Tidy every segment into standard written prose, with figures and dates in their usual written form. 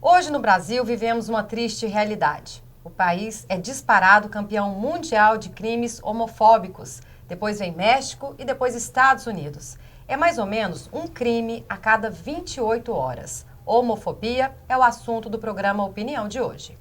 Hoje no Brasil vivemos uma triste realidade. O país é disparado campeão mundial de crimes homofóbicos. Depois vem México e depois Estados Unidos. É mais ou menos um crime a cada 28 horas. Homofobia é o assunto do programa Opinião de hoje.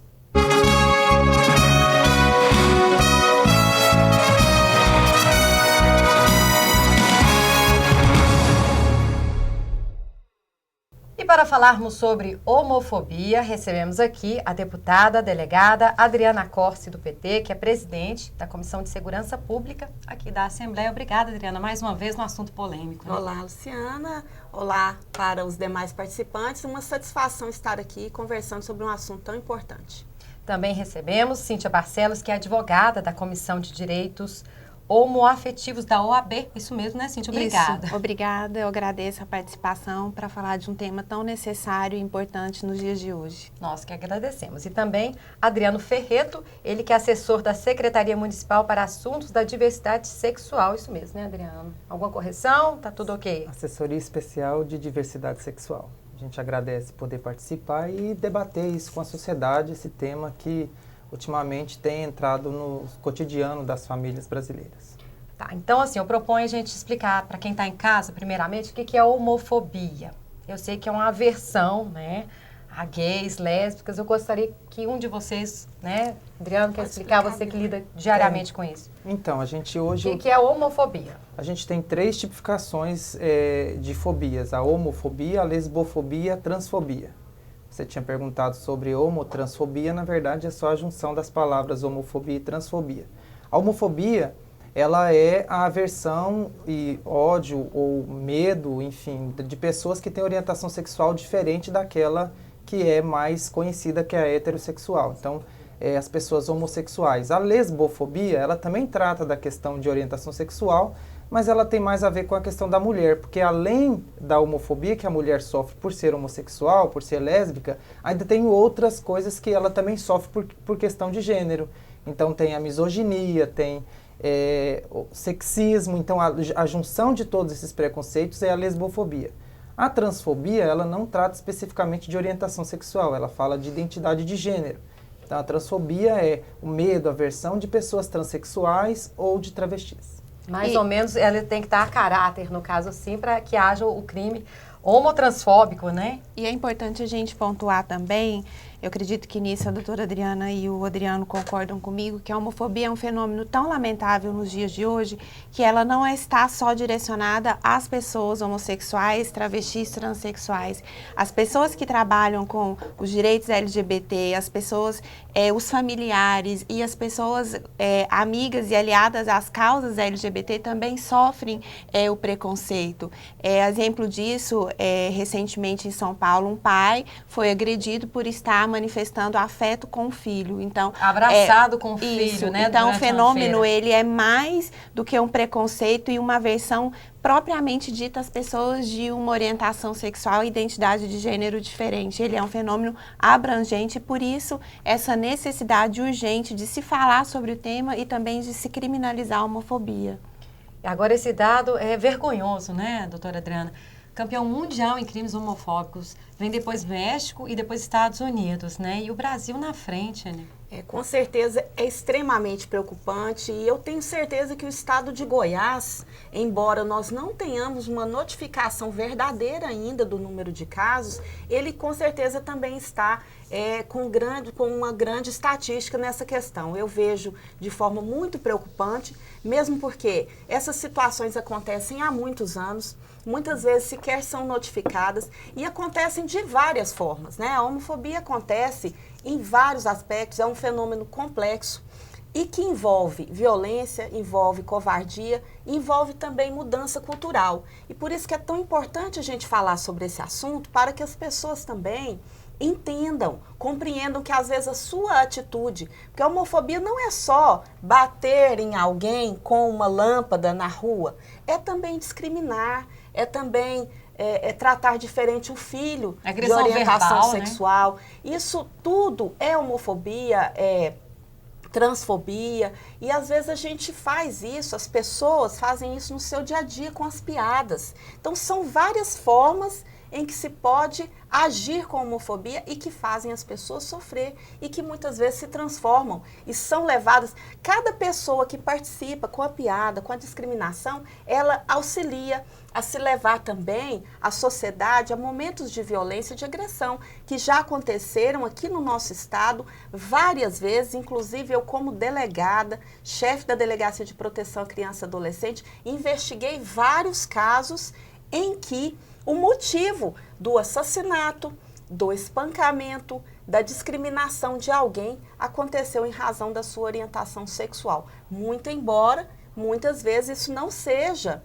E para falarmos sobre homofobia, recebemos aqui a deputada delegada Adriana Corsi, do PT, que é presidente da Comissão de Segurança Pública aqui da Assembleia. Obrigada, Adriana, mais uma vez no assunto polêmico. Né? Olá, Luciana. Olá para os demais participantes. Uma satisfação estar aqui conversando sobre um assunto tão importante. Também recebemos Cíntia Barcelos, que é advogada da Comissão de Direitos Homoafetivos da OAB. Isso mesmo, né, Cíntia? Obrigada. Isso, obrigada. Eu agradeço a participação para falar de um tema tão necessário e importante nos dias de hoje. Nós que agradecemos. E também Adriano Ferreto, ele que é assessor da Secretaria Municipal para Assuntos da Diversidade Sexual. Isso mesmo, né, Adriano? Alguma correção? Tá tudo ok? Assessoria Especial de Diversidade Sexual. A gente agradece poder participar e debater isso com a sociedade, esse tema que ultimamente tem entrado no cotidiano das famílias brasileiras. Tá, então assim, eu proponho a gente explicar para quem está em casa, primeiramente, o que é homofobia. Eu sei que é uma aversão, né, a gays, lésbicas. Eu gostaria que um de vocês, né, Adriano, quer explicar, você que lida diariamente com isso. Então, a gente hoje... O que é homofobia? A gente tem 3 tipificações de fobias: a homofobia, a lesbofobia e a transfobia. Você tinha perguntado sobre homotransfobia, na verdade é só a junção das palavras homofobia e transfobia. A homofobia, ela é a aversão e ódio ou medo, enfim, de pessoas que têm orientação sexual diferente daquela que é mais conhecida, que é a heterossexual. Então, as pessoas homossexuais. A lesbofobia, ela também trata da questão de orientação sexual, mas ela tem mais a ver com a questão da mulher, porque além da homofobia que a mulher sofre por ser homossexual, por ser lésbica, ainda tem outras coisas que ela também sofre por questão de gênero. Então tem a misoginia, tem o sexismo, então a junção de todos esses preconceitos é a lesbofobia. A transfobia, ela não trata especificamente de orientação sexual, ela fala de identidade de gênero. Então a transfobia é o medo, a aversão de pessoas transexuais ou de travestis. Mais ou menos, ela tem que estar a caráter, no caso assim, para que haja o crime homotransfóbico, né? E é importante a gente pontuar também, eu acredito que nisso a doutora Adriana e o Adriano concordam comigo, que a homofobia é um fenômeno tão lamentável nos dias de hoje, que ela não está só direcionada às pessoas homossexuais, travestis, transexuais. As pessoas que trabalham com os direitos LGBT, as pessoas, os familiares e as pessoas amigas e aliadas às causas LGBT também sofrem o preconceito. Exemplo disso, recentemente em São Paulo, um pai foi agredido por estar manifestando afeto com o filho. Então, abraçado com o filho, isso, né? Então, o fenômeno, ele é mais do que um preconceito e uma aversão propriamente dita às pessoas de uma orientação sexual e identidade de gênero diferente. Ele é um fenômeno abrangente e, por isso, essa necessidade urgente de se falar sobre o tema e também de se criminalizar a homofobia. Agora, esse dado é vergonhoso, né, doutora Adriana? Campeão mundial em crimes homofóbicos, vem depois México e depois Estados Unidos, né? E o Brasil na frente, né? Com certeza é extremamente preocupante e eu tenho certeza que o estado de Goiás, embora nós não tenhamos uma notificação verdadeira ainda do número de casos, ele com certeza também está com uma grande estatística nessa questão. Eu vejo de forma muito preocupante, mesmo porque essas situações acontecem há muitos anos, muitas vezes sequer são notificadas e acontecem de várias formas, né? A homofobia acontece em vários aspectos, é um fenômeno complexo e que envolve violência, envolve covardia, envolve também mudança cultural. E por isso que é tão importante a gente falar sobre esse assunto, para que as pessoas também entendam, compreendam que às vezes a sua atitude, porque a homofobia não é só bater em alguém com uma lâmpada na rua, é também discriminar, é também tratar diferente o filho de orientação verbal, sexual. Né? Isso tudo é homofobia, é transfobia, e às vezes a gente faz isso, as pessoas fazem isso no seu dia a dia com as piadas. Então são várias formas em que se pode agir com homofobia e que fazem as pessoas sofrer e que muitas vezes se transformam e são levadas. Cada pessoa que participa com a piada, com a discriminação, ela auxilia a se levar também a sociedade a momentos de violência e de agressão que já aconteceram aqui no nosso estado várias vezes, inclusive eu como delegada, chefe da Delegacia de Proteção à Criança e Adolescente, investiguei vários casos em que o motivo do assassinato, do espancamento, da discriminação de alguém aconteceu em razão da sua orientação sexual. Muito embora, muitas vezes, isso não seja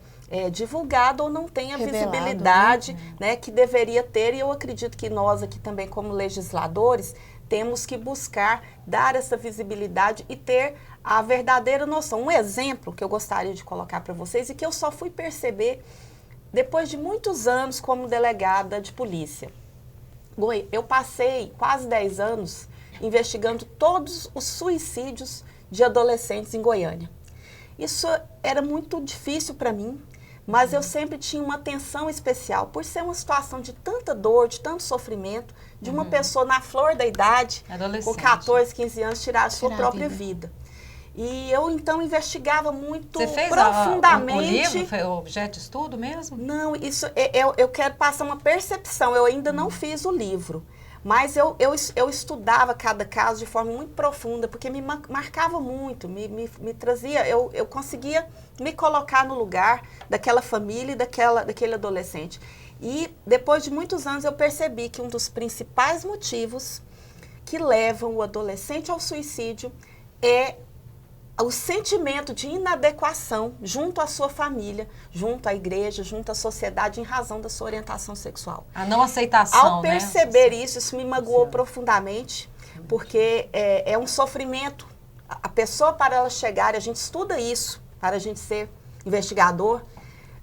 divulgado ou não tenha revelado, visibilidade, né, que deveria ter. E eu acredito que nós aqui também, como legisladores, temos que buscar dar essa visibilidade e ter a verdadeira noção. Um exemplo que eu gostaria de colocar para vocês e que eu só fui perceber depois de muitos anos como delegada de polícia. Eu passei quase 10 anos investigando todos os suicídios de adolescentes em Goiânia. Isso era muito difícil para mim, mas eu sempre tinha uma atenção especial, por ser uma situação de tanta dor, de tanto sofrimento, de uma pessoa na flor da idade, com 14, 15 anos, tirar a sua própria vida. E eu, então, investigava muito profundamente. Você fez o livro? Foi objeto de estudo mesmo? Não, isso eu quero passar uma percepção. Eu ainda não fiz o livro, mas eu estudava cada caso de forma muito profunda, porque me marcava muito, me trazia, eu conseguia me colocar no lugar daquela família e daquele adolescente. E depois de muitos anos eu percebi que um dos principais motivos que levam o adolescente ao suicídio é o sentimento de inadequação junto à sua família, junto à igreja, junto à sociedade, em razão da sua orientação sexual. A não aceitação, Ao perceber isso me magoou profundamente, porque é um sofrimento. A pessoa, para ela chegar, a gente estuda isso, para a gente ser investigador,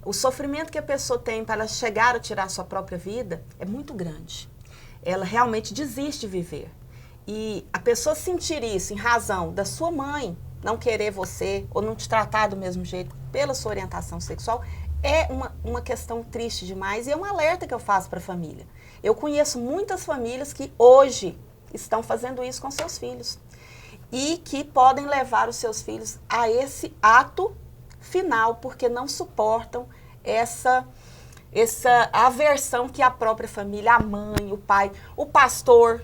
o sofrimento que a pessoa tem para chegar a tirar a sua própria vida é muito grande. Ela realmente desiste de viver. E a pessoa sentir isso em razão da sua mãe não querer você ou não te tratar do mesmo jeito pela sua orientação sexual é uma questão triste demais e é um alerta que eu faço para a família. Eu conheço muitas famílias que hoje estão fazendo isso com seus filhos e que podem levar os seus filhos a esse ato final porque não suportam essa aversão que a própria família, a mãe, o pai, o pastor,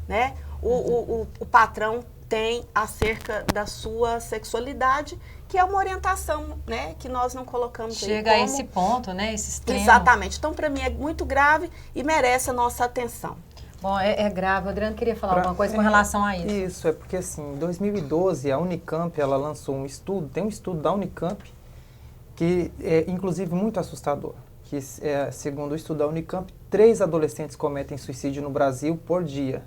né, o patrão tem acerca da sua sexualidade, que é uma orientação, né, que nós não colocamos Chega aí a esse ponto, né, esse extremo. Exatamente. Então, para mim, é muito grave e merece a nossa atenção. Bom, é grave. O Adriano queria falar alguma coisa com relação a isso. Isso, é porque assim, em 2012, a Unicamp, ela lançou um estudo, tem um estudo da Unicamp, que é, inclusive, muito assustador. Que, segundo o estudo da Unicamp, 3 adolescentes cometem suicídio no Brasil por dia.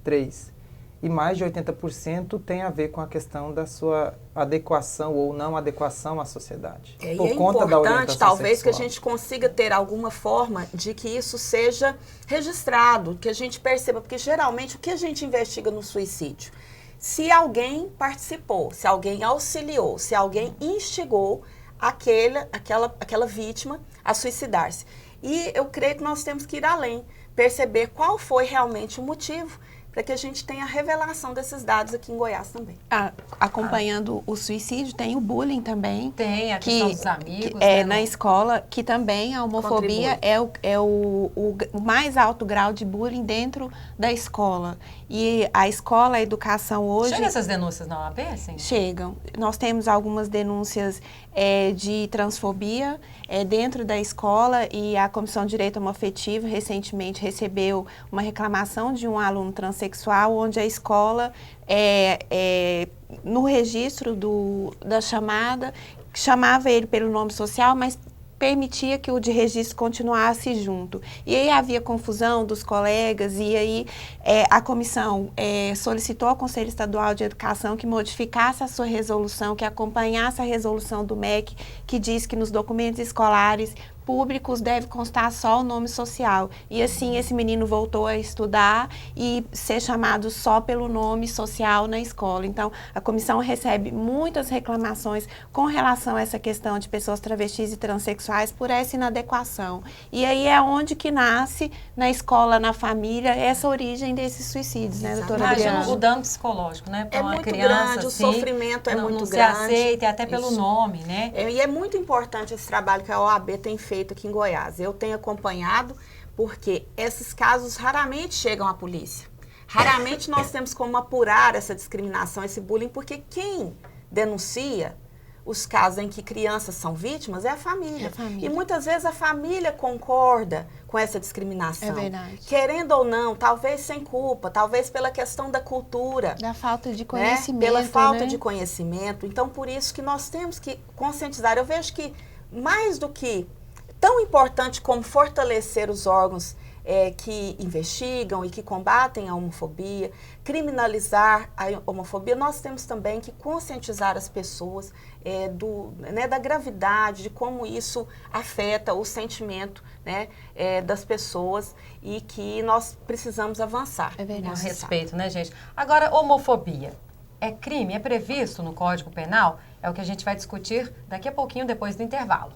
3. E mais de 80% tem a ver com a questão da sua adequação ou não adequação à sociedade. Por conta da orientação talvez sexual. Que a gente consiga ter alguma forma de que isso seja registrado, que a gente perceba, porque geralmente o que a gente investiga no suicídio? Se alguém participou, se alguém auxiliou, se alguém instigou aquela vítima a suicidar-se. E eu creio que nós temos que ir além, perceber qual foi realmente o motivo para que a gente tenha a revelação desses dados aqui em Goiás também. Acompanhando o suicídio, tem o bullying também. Tem a questão dos amigos. Na escola, que também a homofobia é o mais alto grau de bullying dentro da escola. E a escola, a educação hoje... Chegam essas denúncias na OAB, sim? Chegam. Nós temos algumas denúncias de transfobia dentro da escola e a Comissão de Direito Homoafetivo recentemente recebeu uma reclamação de um aluno transexual, onde a escola, no registro da chamada, chamava ele pelo nome social, mas permitia que o de registro continuasse junto. E aí havia confusão dos colegas e aí a comissão solicitou ao Conselho Estadual de Educação que modificasse a sua resolução, que acompanhasse a resolução do MEC, que diz que nos documentos escolares públicos deve constar só o nome social. E assim, esse menino voltou a estudar e ser chamado só pelo nome social na escola. Então, a comissão recebe muitas reclamações com relação a essa questão de pessoas travestis e transexuais por essa inadequação. E aí é onde que nasce, na escola, na família, essa origem desses suicídios, né, doutora Adriana? Imagina o dano psicológico, né? Pra É uma muito criança, grande, assim, o sofrimento é muito não grande. se aceita, até pelo nome, né? E é muito importante esse trabalho que a OAB tem feito aqui em Goiás. Eu tenho acompanhado porque esses casos raramente chegam à polícia. Raramente nós temos como apurar essa discriminação, esse bullying, porque quem denuncia os casos em que crianças são vítimas é a família. E muitas vezes a família concorda com essa discriminação. É verdade. Querendo ou não, talvez sem culpa, talvez pela questão da cultura. Da falta de conhecimento, Pela falta né? de conhecimento. Então, por isso que nós temos que conscientizar. Eu vejo que mais do que tão importante como fortalecer os órgãos que investigam e que combatem a homofobia, criminalizar a homofobia, nós temos também que conscientizar as pessoas da gravidade, de como isso afeta o sentimento, né, das pessoas e que nós precisamos avançar. É verdade. A respeito, né, gente? Agora, homofobia é crime? É previsto no Código Penal? É o que a gente vai discutir daqui a pouquinho, depois do intervalo.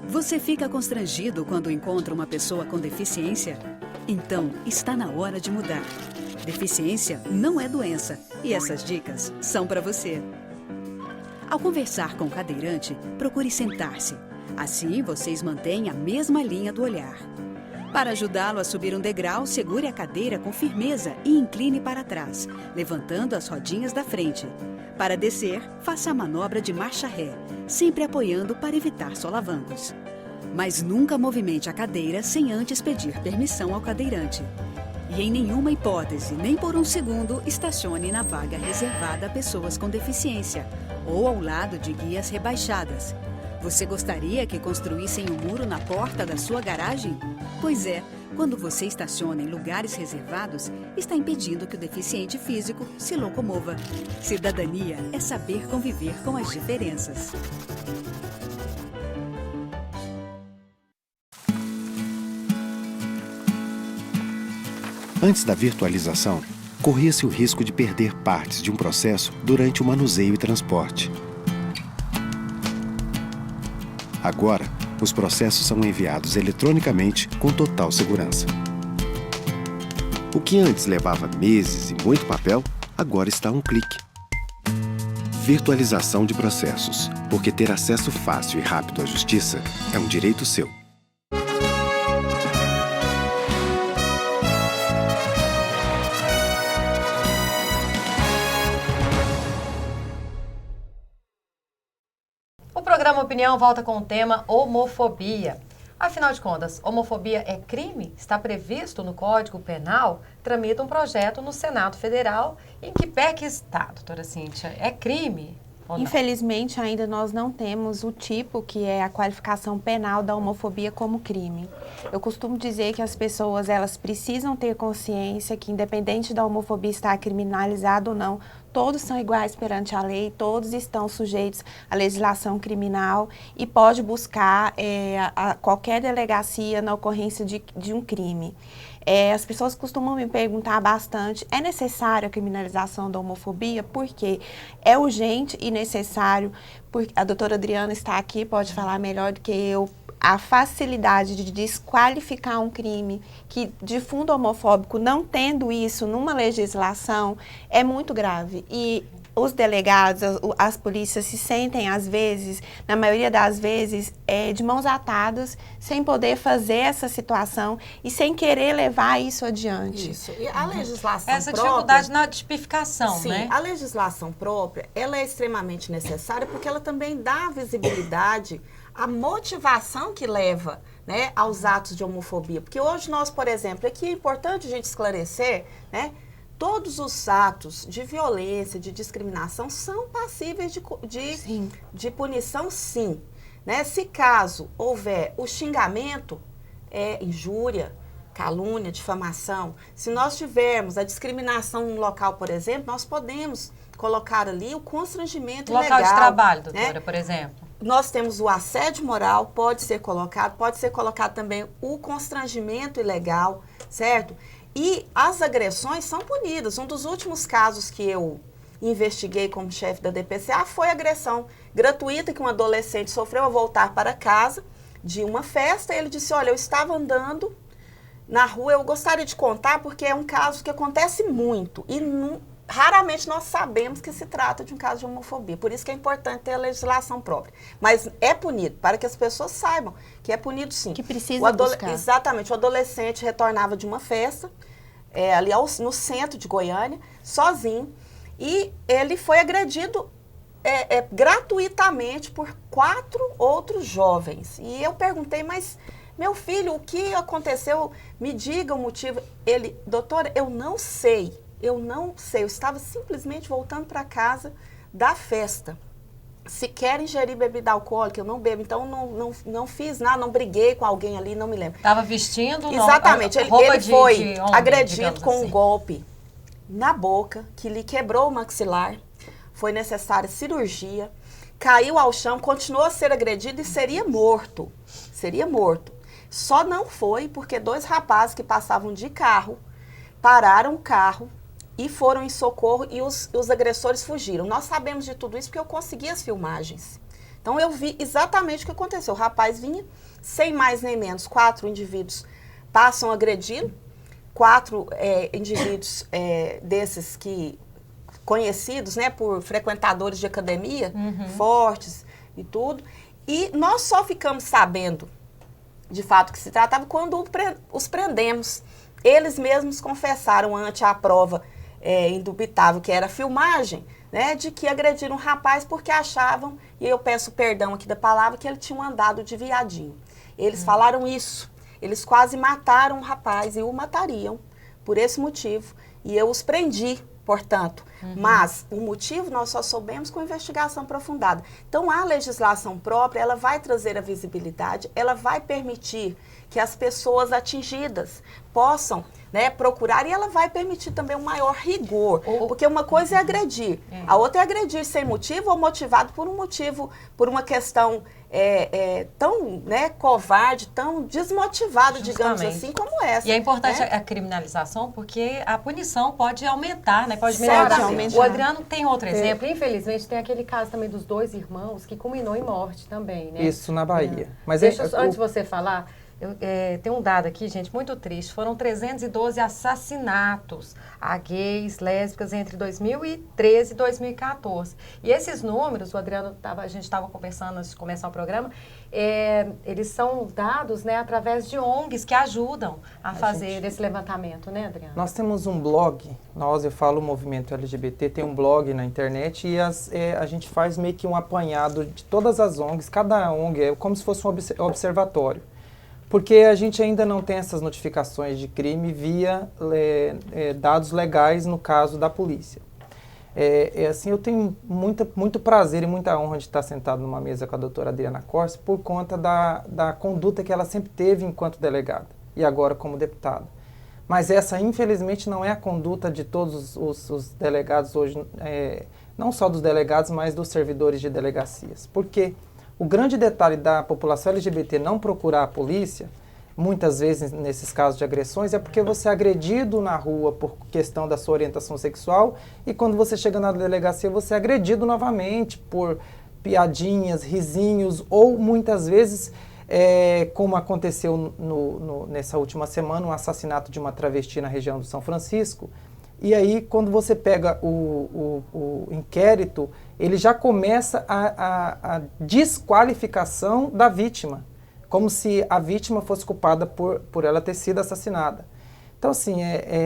Você fica constrangido quando encontra uma pessoa com deficiência? Então, está na hora de mudar. Deficiência não é doença e essas dicas são para você. Ao conversar com o cadeirante, procure sentar-se. Assim, vocês mantêm a mesma linha do olhar. Para ajudá-lo a subir um degrau, segure a cadeira com firmeza e incline para trás, levantando as rodinhas da frente. Para descer, faça a manobra de marcha ré, sempre apoiando para evitar solavancos. Mas nunca movimente a cadeira sem antes pedir permissão ao cadeirante. E em nenhuma hipótese, nem por um segundo, estacione na vaga reservada a pessoas com deficiência ou ao lado de guias rebaixadas. Você gostaria que construíssem um muro na porta da sua garagem? Pois é, quando você estaciona em lugares reservados, está impedindo que o deficiente físico se locomova. Cidadania é saber conviver com as diferenças. Antes da virtualização, corria-se o risco de perder partes de um processo durante o manuseio e transporte. Agora, os processos são enviados eletronicamente com total segurança. O que antes levava meses e muito papel, agora está a um clique. Virtualização de processos, porque ter acesso fácil e rápido à justiça é um direito seu. O programa Opinião volta com o tema homofobia. Afinal de contas, homofobia é crime? Está previsto no Código Penal? Tramita um projeto no Senado Federal. Em que pé que está, doutora Cíntia? É crime? Infelizmente, ainda nós não temos o tipo que é a qualificação penal da homofobia como crime. Eu costumo dizer que as pessoas, elas precisam ter consciência que, independente da homofobia estar criminalizada ou não, todos são iguais perante a lei, todos estão sujeitos à legislação criminal e pode buscar a qualquer delegacia na ocorrência de um crime. As pessoas costumam me perguntar bastante, é necessária a criminalização da homofobia? Porque é urgente e necessário, porque a doutora Adriana está aqui, pode falar melhor do que eu, a facilidade de desqualificar um crime que de fundo homofóbico, não tendo isso numa legislação, é muito grave. E os delegados, as polícias se sentem, às vezes, na maioria das vezes, de mãos atadas, sem poder fazer essa situação e sem querer levar isso adiante. Isso. E a legislação Essa própria, dificuldade na tipificação, sim, né? A legislação própria, ela é extremamente necessária porque ela também dá visibilidade à motivação que leva, né, aos atos de homofobia. Porque hoje nós, por exemplo, aqui é importante a gente esclarecer, né, todos os atos de violência, de discriminação são passíveis de punição, sim. Né? Se caso houver o xingamento, injúria, calúnia, difamação, se nós tivermos a discriminação num local, por exemplo, nós podemos colocar ali o constrangimento Local ilegal. de trabalho, né? doutora, por exemplo. Nós temos o assédio moral, pode ser colocado também o constrangimento ilegal, certo? E as agressões são punidas. Um dos últimos casos que eu investiguei como chefe da DPCA foi a agressão gratuita que um adolescente sofreu ao voltar para casa de uma festa. Ele disse, olha, eu estava andando na rua, eu gostaria de contar porque é um caso que acontece muito e raramente nós sabemos que se trata de um caso de homofobia. Por isso que é importante ter a legislação própria. Mas é punido, para que as pessoas saibam que é punido sim. Que precisa buscar. Exatamente. O adolescente retornava de uma festa, ali no centro de Goiânia, sozinho, e ele foi agredido gratuitamente por 4 outros jovens. E eu perguntei, mas meu filho, o que aconteceu? Me diga o motivo. Ele, doutora, eu não sei, eu estava simplesmente voltando para casa da festa. Se quer ingerir bebida alcoólica, eu não bebo, então não fiz nada, não briguei com alguém ali, não me lembro. Estava vestindo Exatamente, ele roupa foi de homem, agredido com assim. um golpe na boca, que lhe quebrou o maxilar, foi necessária cirurgia, caiu ao chão, continuou a ser agredido e seria morto. Só não foi porque 2 rapazes que passavam de carro, pararam o carro e foram em socorro e os agressores fugiram. Nós sabemos de tudo isso porque eu consegui as filmagens. Então eu vi exatamente o que aconteceu. O rapaz vinha, sem mais nem menos, 4 indivíduos passam agredindo, 4 indivíduos desses que conhecidos, né, por frequentadores de academia, fortes e tudo. E nós só ficamos sabendo de fato que se tratava quando os prendemos. Eles mesmos confessaram ante a prova indubitável, que era a filmagem, né, de que agrediram um rapaz porque achavam, e eu peço perdão aqui da palavra, que ele tinha andado de viadinho. Eles falaram isso. Eles quase mataram o rapaz e o matariam por esse motivo. E eu os prendi, portanto. Mas o motivo nós só soubemos com investigação aprofundada. Então a legislação própria, ela vai trazer a visibilidade, ela vai permitir que as pessoas atingidas possam, né, procurar, e ela vai permitir também um maior rigor. Porque uma coisa é agredir, a outra é agredir sem motivo ou motivado por um motivo, por uma questão tão, né, covarde, tão desmotivada, digamos assim, como essa. E é importante, né, a criminalização, porque a punição pode aumentar, né? Pode melhorar. Certamente. O Adriano tem outro exemplo. Infelizmente, tem aquele caso também dos 2 irmãos que culminou em morte também, né? Isso na Bahia. Mas Deixa antes de você falar, tem um dado aqui, gente, muito triste. Foram 312 assassinatos a gays, lésbicas entre 2013 e 2014. E esses números, o Adriano, a gente estava conversando antes de começar o programa, eles são dados, né, através de ONGs que ajudam a fazer esse levantamento, né, Adriano? Nós temos um blog, eu falo o movimento LGBT, tem um blog na internet e a gente faz meio que um apanhado de todas as ONGs, cada ONG é como se fosse um observatório. Porque a gente ainda não tem essas notificações de crime via dados legais no caso da polícia. Assim, eu tenho muito prazer e muita honra de estar sentado numa mesa com a doutora Adriana Corsi por conta da conduta que ela sempre teve enquanto delegada e agora como deputada. Mas essa, infelizmente, não é a conduta de todos os delegados hoje, não só dos delegados, mas dos servidores de delegacias. Por quê? O grande detalhe da população LGBT não procurar a polícia, muitas vezes nesses casos de agressões, é porque você é agredido na rua por questão da sua orientação sexual e quando você chega na delegacia você é agredido novamente por piadinhas, risinhos ou muitas vezes, como aconteceu nessa última semana, um assassinato de uma travesti na região do São Francisco. E aí, quando você pega o inquérito, ele já começa a desqualificação da vítima, como se a vítima fosse culpada por ela ter sido assassinada. Então, assim,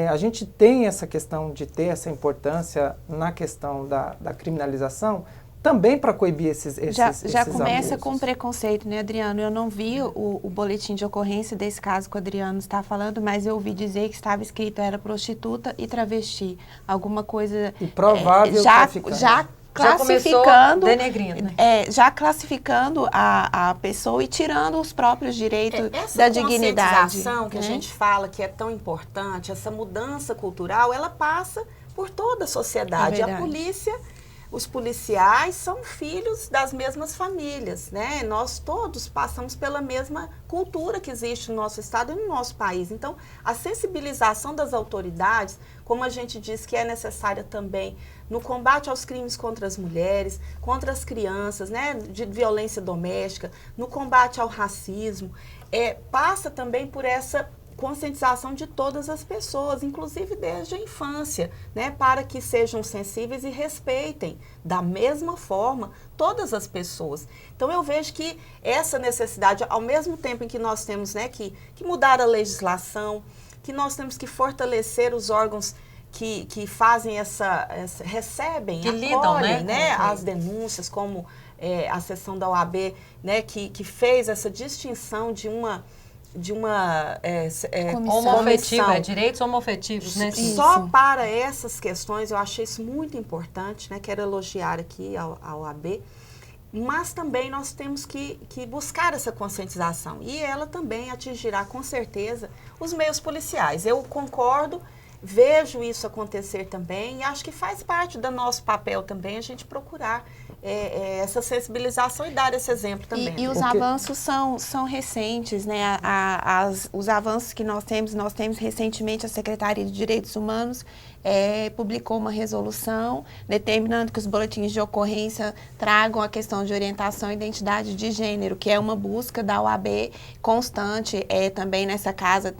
a gente tem essa questão de ter essa importância na questão da criminalização, também para coibir esses Já começa abusos. com preconceito, né, Adriano? Eu não vi o boletim de ocorrência desse caso que o Adriano está falando, mas eu ouvi dizer que estava escrito era prostituta e travesti. Alguma coisa... E provável traficante. Já Já começou denegrindo, né? Já classificando a pessoa e tirando os próprios direitos da dignidade. Essa conscientização que a gente fala que é tão importante, essa mudança cultural, ela passa por toda a sociedade. A polícia, os policiais são filhos das mesmas famílias, né? Nós todos passamos pela mesma cultura que existe no nosso estado e no nosso país. Então, a sensibilização das autoridades, como a gente diz que é necessária também no combate aos crimes contra as mulheres, contra as crianças, né, de violência doméstica, no combate ao racismo, passa também por essa conscientização de todas as pessoas, inclusive desde a infância, né, para que sejam sensíveis e respeitem da mesma forma todas as pessoas. Então eu vejo que essa necessidade, ao mesmo tempo em que nós temos, né, que mudar a legislação, que nós temos que fortalecer os órgãos que fazem recebem, que lidam, acolhem, né, as denúncias, como a seção da OAB, né, que fez essa distinção de uma homoafetiva, direitos homoafetivos, né? Só para essas questões, eu achei isso muito importante, né? Quero elogiar aqui a OAB, mas também nós temos que buscar essa conscientização e ela também atingirá com certeza os meios policiais. Eu concordo, vejo isso acontecer também e acho que faz parte do nosso papel também a gente procurar essa sensibilização e dar esse exemplo também. E os avanços são recentes, né? Os avanços que nós temos recentemente, a Secretaria de Direitos Humanos publicou uma resolução determinando que os boletins de ocorrência tragam a questão de orientação e identidade de gênero, que é uma busca da OAB constante. Também nessa casa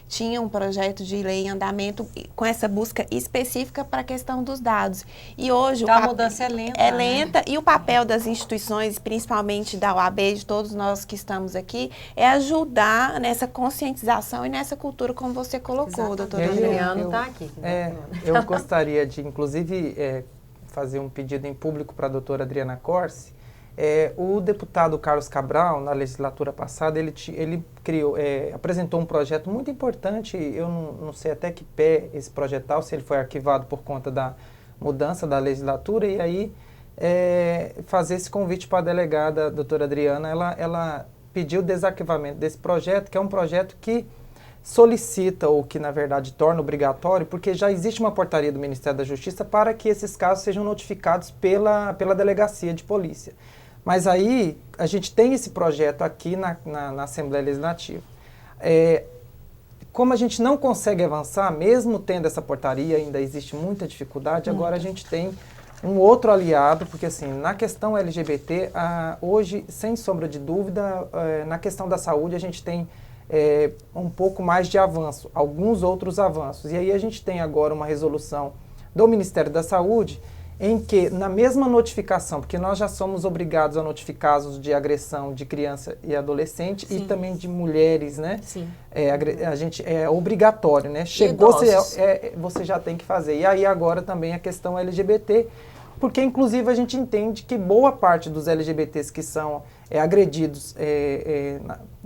tinha um projeto de lei em andamento com essa busca específica para a questão dos dados. E hoje então, a mudança é lenta. É lenta, e o papel das instituições, principalmente da OAB, de todos nós que estamos aqui, é ajudar nessa conscientização e nessa cultura, como você colocou, doutora Adriano está aqui. Eu gostaria de, inclusive, fazer um pedido em público para a doutora Adriana Corsi. O deputado Carlos Cabral, na legislatura passada, ele apresentou um projeto muito importante. Eu não sei até que pé esse projeto, se ele foi arquivado por conta da mudança da legislatura, e aí fazer esse convite para a delegada, a doutora Adriana, ela pediu o desarquivamento desse projeto, que é um projeto que solicita, ou que na verdade torna obrigatório, porque já existe uma portaria do Ministério da Justiça para que esses casos sejam notificados pela delegacia de polícia. Mas aí a gente tem esse projeto aqui na Assembleia Legislativa. Como a gente não consegue avançar, mesmo tendo essa portaria, ainda existe muita dificuldade, agora a gente tem um outro aliado, porque assim, na questão LGBT, hoje, sem sombra de dúvida, na questão da saúde a gente tem um pouco mais de avanço, alguns outros avanços. E aí a gente tem agora uma resolução do Ministério da Saúde, em que, na mesma notificação, porque nós já somos obrigados a notificar casos de agressão de criança e adolescente, sim, e também de mulheres, né? Sim. A gente é obrigatório, né? Chegou, você já tem que fazer. E aí agora também a questão LGBT, porque inclusive a gente entende que boa parte dos LGBTs que são agredidos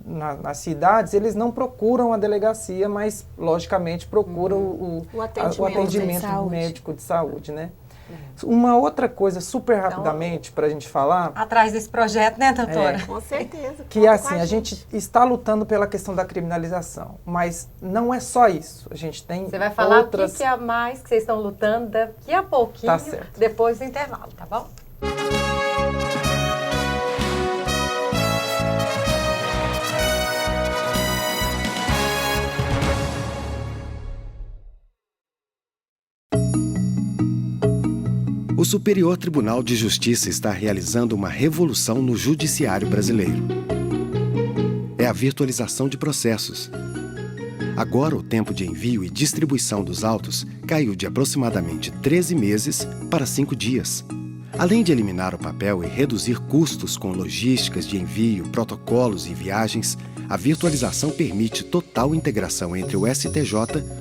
nas cidades, eles não procuram a delegacia, mas logicamente procuram o atendimento médico de saúde, né? Uma outra coisa, super rapidamente, para a gente falar... Atrás desse projeto, né, doutora? Com certeza. Que assim, a gente está lutando pela questão da criminalização, mas não é só isso. A gente tem Você vai falar outras... o que é mais que vocês estão lutando daqui a pouquinho, depois do intervalo, tá bom? O Superior Tribunal de Justiça está realizando uma revolução no judiciário brasileiro. É a virtualização de processos. Agora, o tempo de envio e distribuição dos autos caiu de aproximadamente 13 meses para 5 dias. Além de eliminar o papel e reduzir custos com logísticas de envio, protocolos e viagens, a virtualização permite total integração entre o STJ,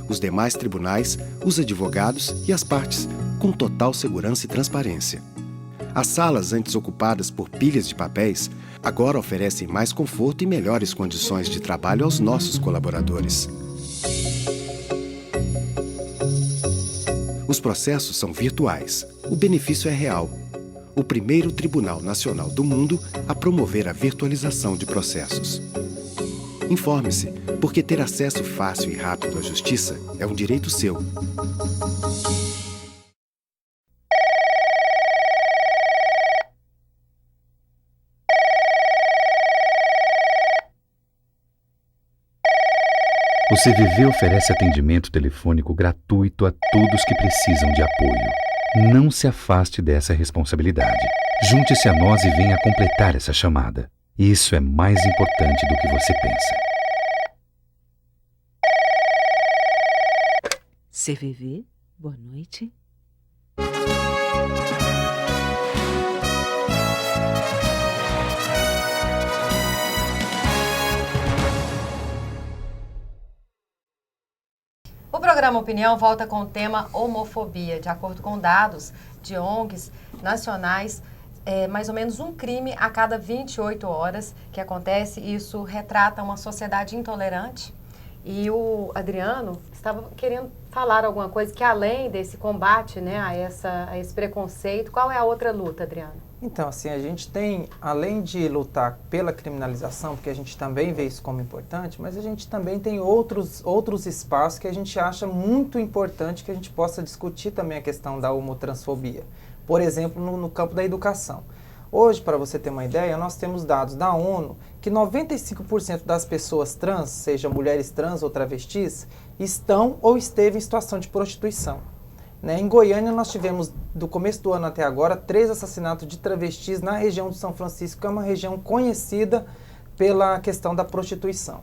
os demais tribunais, os advogados e as partes, com total segurança e transparência. As salas antes ocupadas por pilhas de papéis agora oferecem mais conforto e melhores condições de trabalho aos nossos colaboradores. Os processos são virtuais. o benefício é real. O primeiro tribunal nacional do mundo a promover a virtualização de processos. Informe-se, porque ter acesso fácil e rápido à justiça é um direito seu. O CVV oferece atendimento telefônico gratuito a todos que precisam de apoio. Não se afaste dessa responsabilidade. Junte-se a nós e venha completar essa chamada. Isso é mais importante do que você pensa. CVV, boa noite. O programa Opinião volta com o tema homofobia. De acordo com dados de ONGs nacionais, mais ou menos um crime a cada 28 horas que acontece. Isso retrata uma sociedade intolerante. E o Adriano estava querendo falar alguma coisa que além desse combate, né, a esse preconceito, qual é a outra luta, Adriano? Então, assim, a gente tem, além de lutar pela criminalização, porque a gente também vê isso como importante, mas a gente também tem outros espaços que a gente acha muito importante que a gente possa discutir também a questão da homotransfobia. Por exemplo, no campo da educação. Hoje, para você ter uma ideia, nós temos dados da ONU que 95% das pessoas trans, seja mulheres trans ou travestis, estão ou esteve em situação de prostituição. Né? Em Goiânia, nós tivemos, do começo do ano até agora, 3 assassinatos de travestis na região de São Francisco, que é uma região conhecida pela questão da prostituição.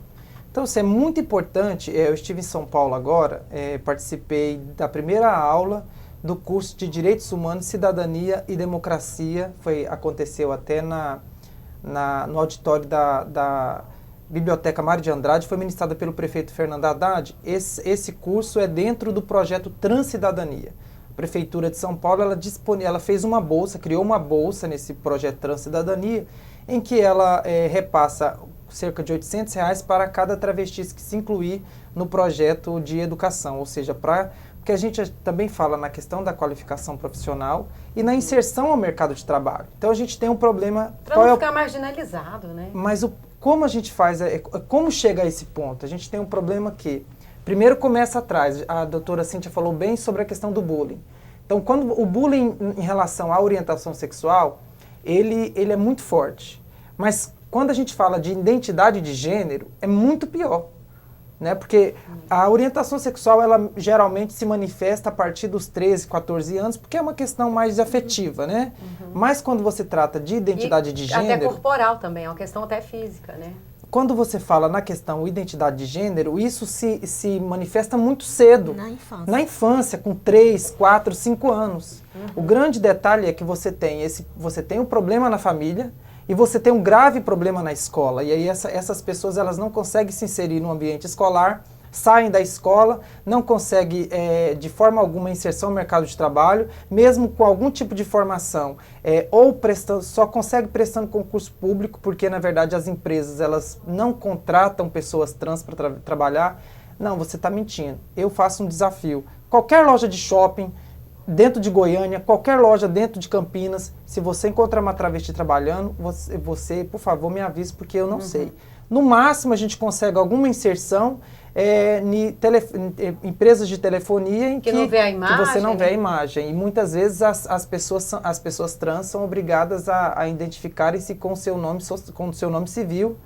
Então, isso é muito importante. Eu estive em São Paulo agora, participei da primeira aula do curso de Direitos Humanos, Cidadania e Democracia. Aconteceu até no auditório da Biblioteca Mário de Andrade, foi ministrada pelo prefeito Fernando Haddad. Esse curso é dentro do projeto Transcidadania. A Prefeitura de São Paulo ela fez uma bolsa, criou uma bolsa nesse projeto Transcidadania, em que ela repassa cerca de R$800 para cada travesti que se incluir no projeto de educação, ou seja, porque a gente também fala na questão da qualificação profissional e na inserção ao mercado de trabalho. Então a gente tem um problema... Para não ficar marginalizado, né? Mas como a gente faz, como chega a esse ponto? A gente tem um problema que, primeiro começa atrás, a doutora Cíntia falou bem sobre a questão do bullying. Então quando o bullying em relação à orientação sexual, ele é muito forte. Mas quando a gente fala de identidade de gênero, é muito pior. Né? Porque a orientação sexual, ela geralmente se manifesta a partir dos 13, 14 anos, porque é uma questão mais afetiva, né? Mas quando você trata de identidade de gênero... Até corporal também, é uma questão até física, né? Quando você fala na questão identidade de gênero, isso se manifesta muito cedo. Na infância. Na infância, com 3, 4, 5 anos. O grande detalhe é que você tem um problema na família, e você tem um grave problema na escola. E aí essas pessoas elas não conseguem se inserir no ambiente escolar, saem da escola, não conseguem de forma alguma inserção no mercado de trabalho, mesmo com algum tipo de formação, só consegue prestando concurso público, porque na verdade as empresas elas não contratam pessoas trans para trabalhar. Não, você está mentindo. Eu faço um desafio. Qualquer loja de shopping, dentro de Goiânia, qualquer loja dentro de Campinas, se você encontrar uma travesti trabalhando, você, por favor, me avise, porque eu não sei. No máximo, a gente consegue alguma inserção em empresas de telefonia em que não vê a imagem, que você não vê a imagem. E muitas vezes as pessoas trans são obrigadas a identificarem-se com o seu nome civil,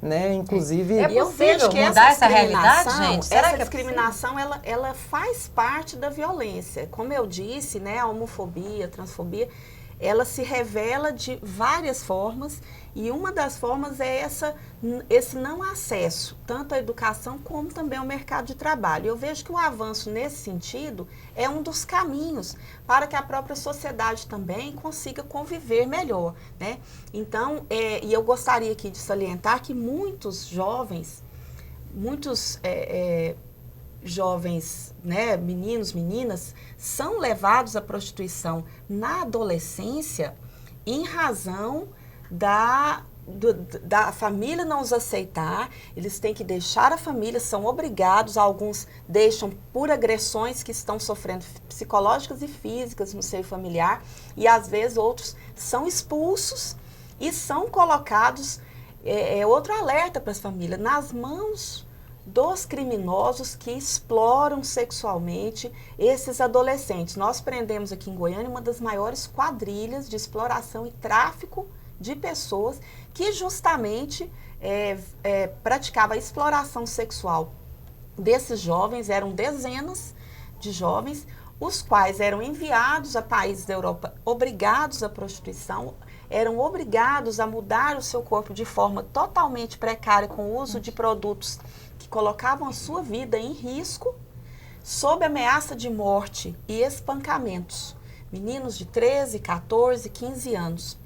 né? Inclusive... Eu vejo que mudar essa realidade, gente? Será essa que discriminação, ela faz parte da violência. Como eu disse, né, a homofobia, a transfobia, ela se revela de várias formas, e uma das formas é esse não acesso, tanto à educação como também ao mercado de trabalho. Eu vejo que o avanço nesse sentido é um dos caminhos para que a própria sociedade também consiga conviver melhor, né? Então, e eu gostaria aqui de salientar que muitos jovens, né, meninos, meninas, são levados à prostituição na adolescência em razão da família não os aceitar, eles têm que deixar a família, são obrigados, alguns deixam por agressões que estão sofrendo psicológicas e físicas no seio familiar, e às vezes outros são expulsos e são colocados, outro alerta para as famílias, nas mãos dos criminosos que exploram sexualmente esses adolescentes. Nós prendemos aqui em Goiânia uma das maiores quadrilhas de exploração e tráfico de pessoas que justamente praticava a exploração sexual desses jovens. Eram dezenas de jovens, os quais eram enviados a países da Europa obrigados à prostituição, eram obrigados a mudar o seu corpo de forma totalmente precária, com o uso de produtos que colocavam a sua vida em risco, sob ameaça de morte e espancamentos. Meninos de 13, 14, 15 anos.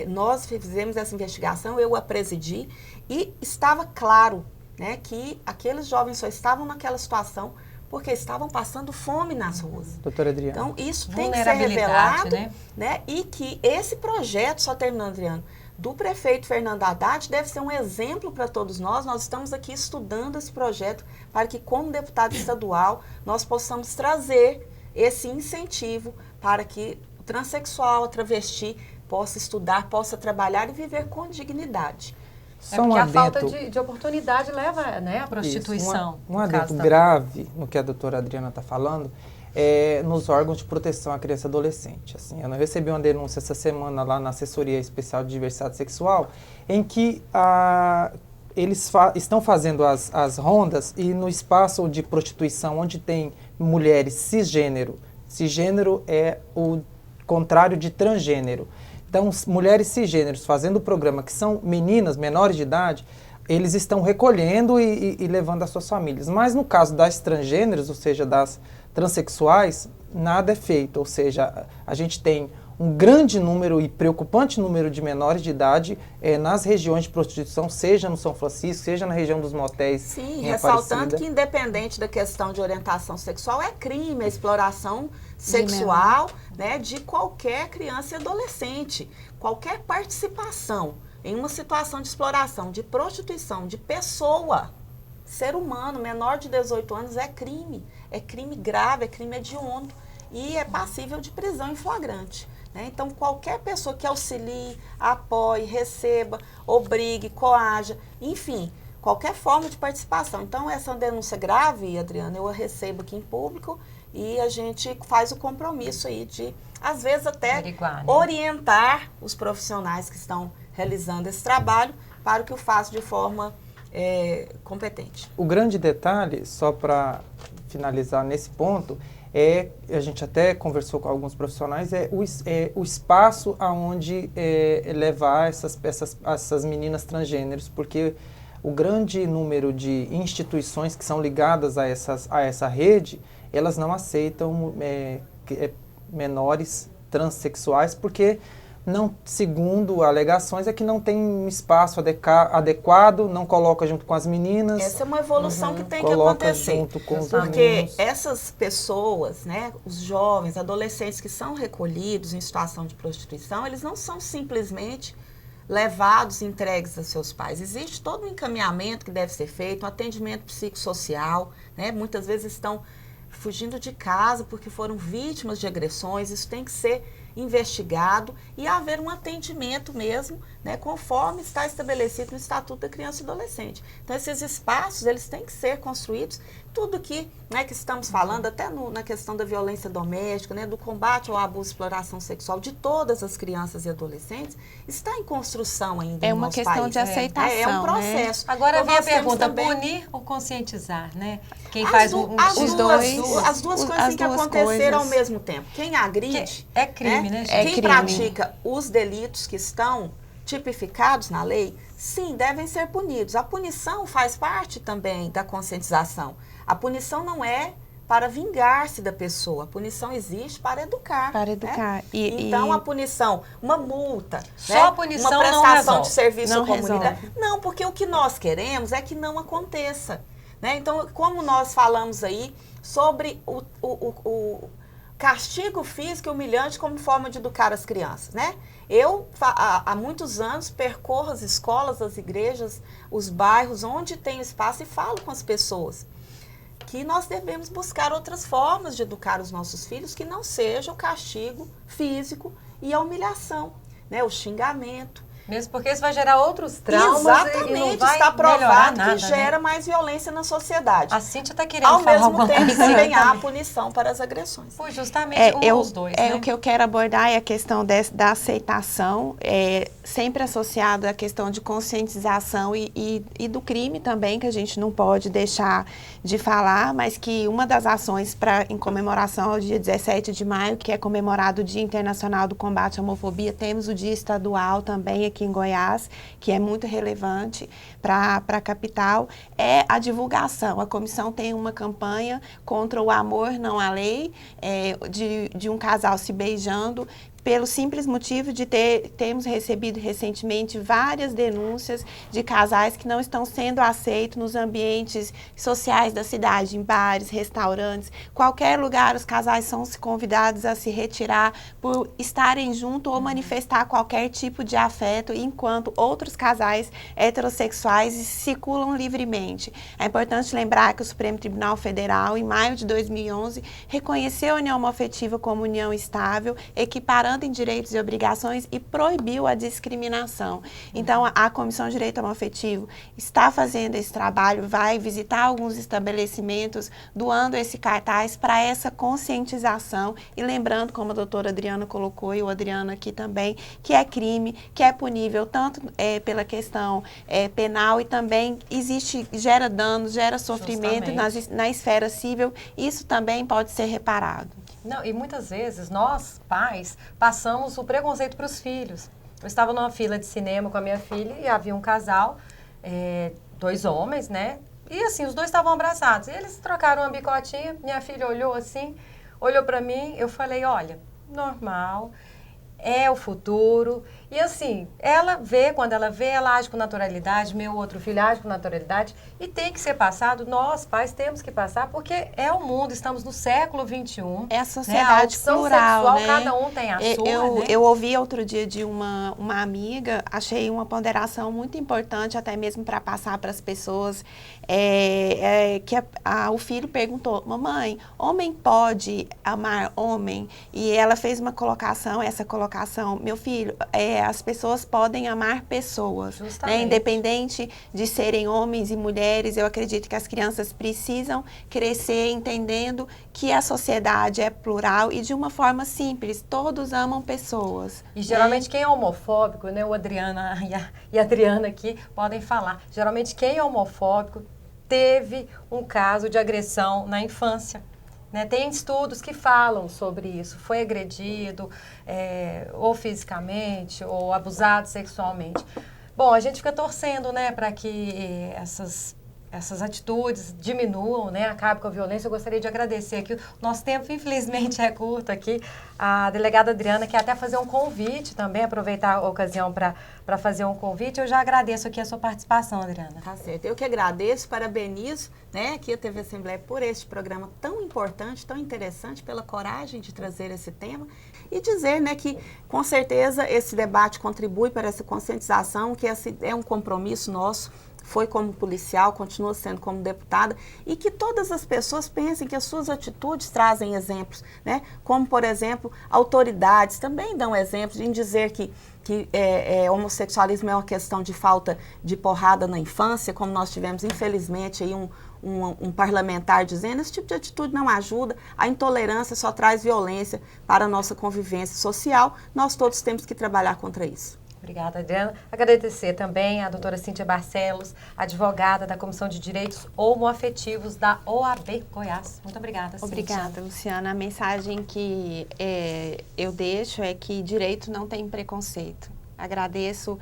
Nós fizemos essa investigação, eu a presidi, e estava claro, né, que aqueles jovens só estavam naquela situação porque estavam passando fome nas ruas. Doutora Adriana. Então, isso tem que ser revelado, né? E que esse projeto, só terminando, Adriano, do prefeito Fernando Haddad deve ser um exemplo para todos nós. Nós estamos aqui estudando esse projeto para que, como deputado estadual, nós possamos trazer esse incentivo para que o transexual, a travesti, possa estudar, possa trabalhar e viver com dignidade. Porque a falta de oportunidade leva, né, à prostituição. Um adendo grave no que a doutora Adriana está falando é nos órgãos de proteção à criança e adolescente. Assim, eu recebi uma denúncia essa semana lá na Assessoria Especial de Diversidade Sexual, em que eles estão fazendo as rondas e no espaço de prostituição onde tem mulheres cisgênero é o contrário de transgênero. Então, mulheres cisgêneros fazendo o programa, que são meninas, menores de idade, eles estão recolhendo e levando as suas famílias. Mas no caso das transgêneros, ou seja, das transexuais, nada é feito. Ou seja, a gente tem um grande número e preocupante número de menores de idade nas regiões de prostituição, seja no São Francisco, seja na região dos motéis. Sim, ressaltando que independente da questão de orientação sexual, é crime a exploração sexual, né, de qualquer criança e adolescente. Qualquer participação em uma situação de exploração, de prostituição, de pessoa, ser humano, menor de 18 anos, é crime grave, é crime hediondo e é passível de prisão em flagrante. Então, qualquer pessoa que auxilie, apoie, receba, obrigue, coaja, enfim, qualquer forma de participação. Então, essa é uma denúncia grave, Adriana, eu a recebo aqui em público e a gente faz o compromisso aí de, às vezes, até orientar os profissionais que estão realizando esse trabalho para que o façam de forma competente. O grande detalhe, só para finalizar nesse ponto, a gente até conversou com alguns profissionais, o espaço aonde levar essas meninas transgêneros, porque o grande número de instituições que são ligadas a essa rede, elas não aceitam menores transexuais, porque não, segundo alegações, é que não tem um espaço adequado, não coloca junto com as meninas. Essa é uma evolução que tem que acontecer. Junto com os meninos. Essas pessoas, né, os jovens, adolescentes que são recolhidos em situação de prostituição, eles não são simplesmente levados, entregues a seus pais. Existe todo um encaminhamento que deve ser feito, um atendimento psicossocial, né? Muitas vezes estão fugindo de casa porque foram vítimas de agressões. Isso tem que ser investigado e haver um atendimento mesmo, né, conforme está estabelecido no Estatuto da Criança e Adolescente. Então, esses espaços, eles têm que ser construídos. Tudo que, né, que estamos falando, até na questão da violência doméstica, né, do combate ao abuso e exploração sexual de todas as crianças e adolescentes, está em construção ainda no nosso país. É uma questão de aceitação. É um processo. Né? Agora então, vem a pergunta, punir ou conscientizar, né? Quem faz as duas coisas têm que acontecer ao mesmo tempo. Quem agride... É crime, né? Quem pratica os delitos que estão tipificados na lei, sim, devem ser punidos. A punição faz parte também da conscientização. A punição não é para vingar-se da pessoa. A punição existe para educar. Para educar. Né? Então, a punição, uma multa, só, né? A punição uma prestação de serviço à comunidade. Resolve. Não, porque o que nós queremos é que não aconteça. Né? Então, como nós falamos aí sobre castigo físico e humilhante como forma de educar as crianças, né? Eu, há muitos anos, percorro as escolas, as igrejas, os bairros, onde tem espaço e falo com as pessoas que nós devemos buscar outras formas de educar os nossos filhos que não seja o castigo físico e a humilhação, né? O xingamento. Mesmo porque isso vai gerar outros traumas. Exatamente, e não vai está provado nada, que gera mais violência na sociedade. A Cíntia está querendo Ao falar mesmo alguma tempo, coisa. também há a punição para as agressões. Pois justamente os dois, né? O que eu quero abordar é a questão da aceitação, sempre associado à questão de conscientização e do crime também, que a gente não pode deixar de falar, mas que uma das ações em comemoração ao dia 17 de maio, que é comemorado o Dia Internacional do Combate à Homofobia, temos o Dia Estadual também aqui em Goiás, que é muito relevante para a capital, é a divulgação. A comissão tem uma campanha contra o amor, não a lei, de um casal se beijando, pelo simples motivo de termos recebido recentemente várias denúncias de casais que não estão sendo aceitos nos ambientes sociais da cidade, em bares, restaurantes, qualquer lugar os casais são convidados a se retirar por estarem juntos ou manifestar qualquer tipo de afeto, enquanto outros casais heterossexuais circulam livremente. É importante lembrar que o Supremo Tribunal Federal, em maio de 2011, reconheceu a união homoafetiva como união estável, equiparando em direitos e obrigações e proibiu a discriminação. Então, a Comissão de Direito Homoafetivo está fazendo esse trabalho, vai visitar alguns estabelecimentos, doando esse cartaz para essa conscientização e lembrando, como a doutora Adriana colocou e o Adriano aqui também, que é crime, que é punível tanto pela questão penal e também gera danos, gera sofrimento na esfera civil, isso também pode ser reparado. Não, e muitas vezes nós, pais, passamos o preconceito para os filhos. Eu estava numa fila de cinema com a minha filha e havia um casal, 2 homens, né? E assim, os dois estavam abraçados. E eles trocaram uma bicotinha, minha filha olhou assim, olhou para mim, eu falei, olha, normal, é o futuro. E assim, quando ela vê, ela age com naturalidade, meu outro filho age com naturalidade, e tem que ser passado, nós, pais, temos que passar, porque é o mundo, estamos no século XXI. É a sociedade plural, sexual, né? cada um tem a sua, né? Eu ouvi outro dia de uma amiga, achei uma ponderação muito importante, até mesmo para passar para as pessoas, que o filho perguntou, mamãe, homem pode amar homem? E ela fez essa colocação, meu filho, as pessoas podem amar pessoas, né? Independente de serem homens e mulheres, eu acredito que as crianças precisam crescer entendendo que a sociedade é plural e de uma forma simples, todos amam pessoas. E geralmente quem é homofóbico, né, o Adriana e a Adriana aqui podem falar, geralmente quem é homofóbico teve um caso de agressão na infância. Né, tem estudos que falam sobre isso, foi agredido ou fisicamente ou abusado sexualmente. Bom, a gente fica torcendo, né, para que essas atitudes diminuam, né, acabem com a violência. Eu gostaria de agradecer aqui, o nosso tempo infelizmente é curto aqui, a delegada Adriana quer até fazer um convite também, aproveitar a ocasião para fazer um convite. Eu já agradeço aqui a sua participação, Adriana. Tá certo, eu que agradeço, parabenizo, né, aqui a TV Assembleia por este programa tão importante, tão interessante, pela coragem de trazer esse tema e dizer, né, que com certeza esse debate contribui para essa conscientização, que esse é um compromisso nosso, foi como policial, continua sendo como deputada, e que todas as pessoas pensem que as suas atitudes trazem exemplos, né? Como, por exemplo, autoridades também dão exemplos em dizer que homossexualismo é uma questão de falta de porrada na infância, como nós tivemos, infelizmente, aí um parlamentar dizendo, esse tipo de atitude não ajuda, a intolerância só traz violência para a nossa convivência social, nós todos temos que trabalhar contra isso. Obrigada, Adriana. Agradecer também a doutora Cíntia Barcelos, advogada da Comissão de Direitos Homoafetivos da OAB Goiás. Muito obrigada, Cíntia. Obrigada, Luciana. A mensagem que eu deixo é que direito não tem preconceito. Agradeço,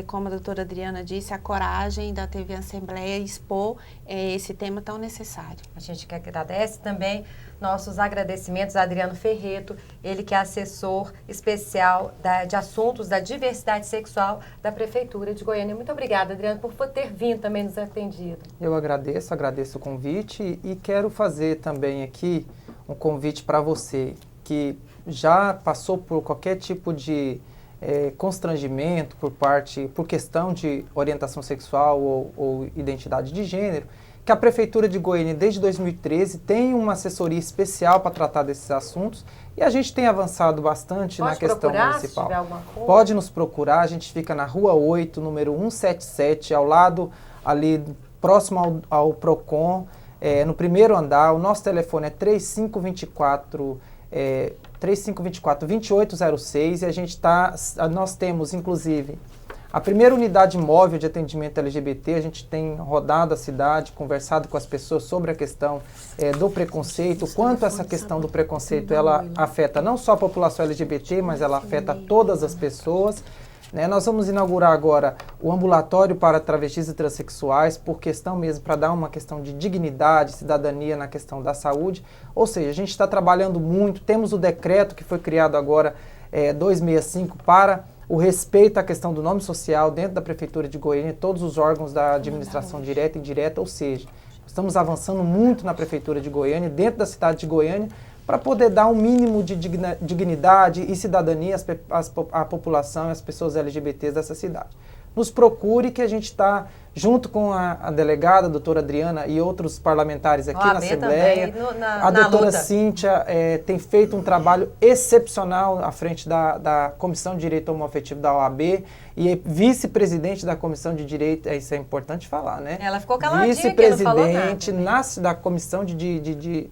como a doutora Adriana disse, a coragem da TV Assembleia expor esse tema tão necessário. A gente que agradece também nossos agradecimentos a Adriano Ferreto, ele que é assessor especial de assuntos da diversidade sexual da Prefeitura de Goiânia. Muito obrigada, Adriano, por ter vindo também nos atendido. Eu agradeço o convite e quero fazer também aqui um convite para você que já passou por qualquer tipo de constrangimento por questão de orientação sexual ou identidade de gênero, que a Prefeitura de Goiânia, desde 2013, tem uma assessoria especial para tratar desses assuntos e a gente tem avançado bastante na questão municipal. Se tiver alguma coisa. Pode nos procurar, a gente fica na Rua 8, número 177, ao lado, ali próximo ao Procon, no primeiro andar. O nosso telefone é 3524-2806 e nós temos, inclusive, a primeira unidade móvel de atendimento LGBT. A gente tem rodado a cidade, conversado com as pessoas sobre a questão do preconceito, o quanto essa questão do preconceito ela afeta não só a população LGBT, mas ela afeta todas as pessoas. Nós vamos inaugurar agora o ambulatório para travestis e transexuais, por questão mesmo, para dar uma questão de dignidade, cidadania na questão da saúde. Ou seja, a gente está trabalhando muito, temos o decreto que foi criado agora, 265, para o respeito à questão do nome social dentro da Prefeitura de Goiânia, todos os órgãos da administração direta e indireta, ou seja, estamos avançando muito na Prefeitura de Goiânia, dentro da cidade de Goiânia, para poder dar um mínimo de dignidade e cidadania à população e às pessoas LGBTs dessa cidade. Nos procure, que a gente está, junto com a delegada, a doutora Adriana, e outros parlamentares aqui na Assembleia. A doutora Cíntia tem feito um trabalho excepcional à frente da Comissão de Direito Homoafetivo da OAB e é vice-presidente da Comissão de Direito, isso é importante falar, né? Ela ficou caladinha aqui, não falou nada. Vice-presidente da Comissão de Direito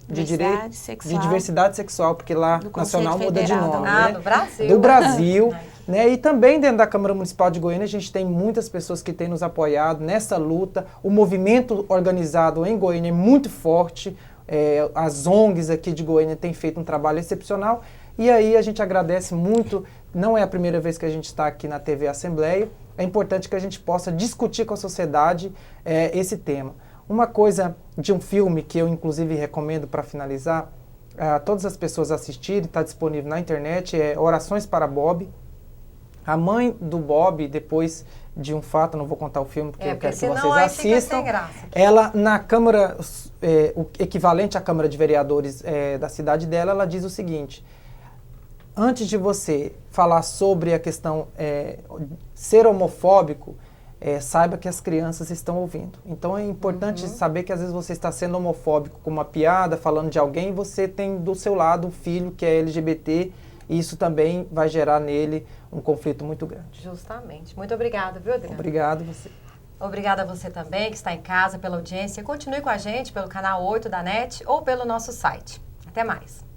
Sexual. de Diversidade Sexual, porque lá Do nacional Conselho muda de Federal nome, também. né? Do Brasil. Do Brasil. Né? E também dentro da Câmara Municipal de Goiânia a gente tem muitas pessoas que têm nos apoiado nessa luta. O movimento organizado em Goiânia é muito forte. As ONGs aqui de Goiânia têm feito um trabalho excepcional. E aí a gente agradece muito. Não é a primeira vez que a gente está aqui na TV Assembleia. É importante que a gente possa discutir com a sociedade esse tema. Uma coisa de um filme que eu inclusive recomendo para finalizar, todas as pessoas assistirem, está disponível na internet, é Orações para Bob. A mãe do Bob, depois de um fato, não vou contar o filme porque eu quero que vocês assistam, ela na Câmara, o equivalente à Câmara de Vereadores da cidade dela, ela diz o seguinte: antes de você falar sobre a questão ser homofóbico, saiba que as crianças estão ouvindo. Então é importante saber que às vezes você está sendo homofóbico com uma piada, falando de alguém, e você tem do seu lado um filho que é LGBT, e isso também vai gerar nele um conflito muito grande. Justamente. Muito obrigada, viu, Adriana? Obrigado você. Obrigada a você também que está em casa, pela audiência. Continue com a gente pelo canal 8 da NET ou pelo nosso site. Até mais.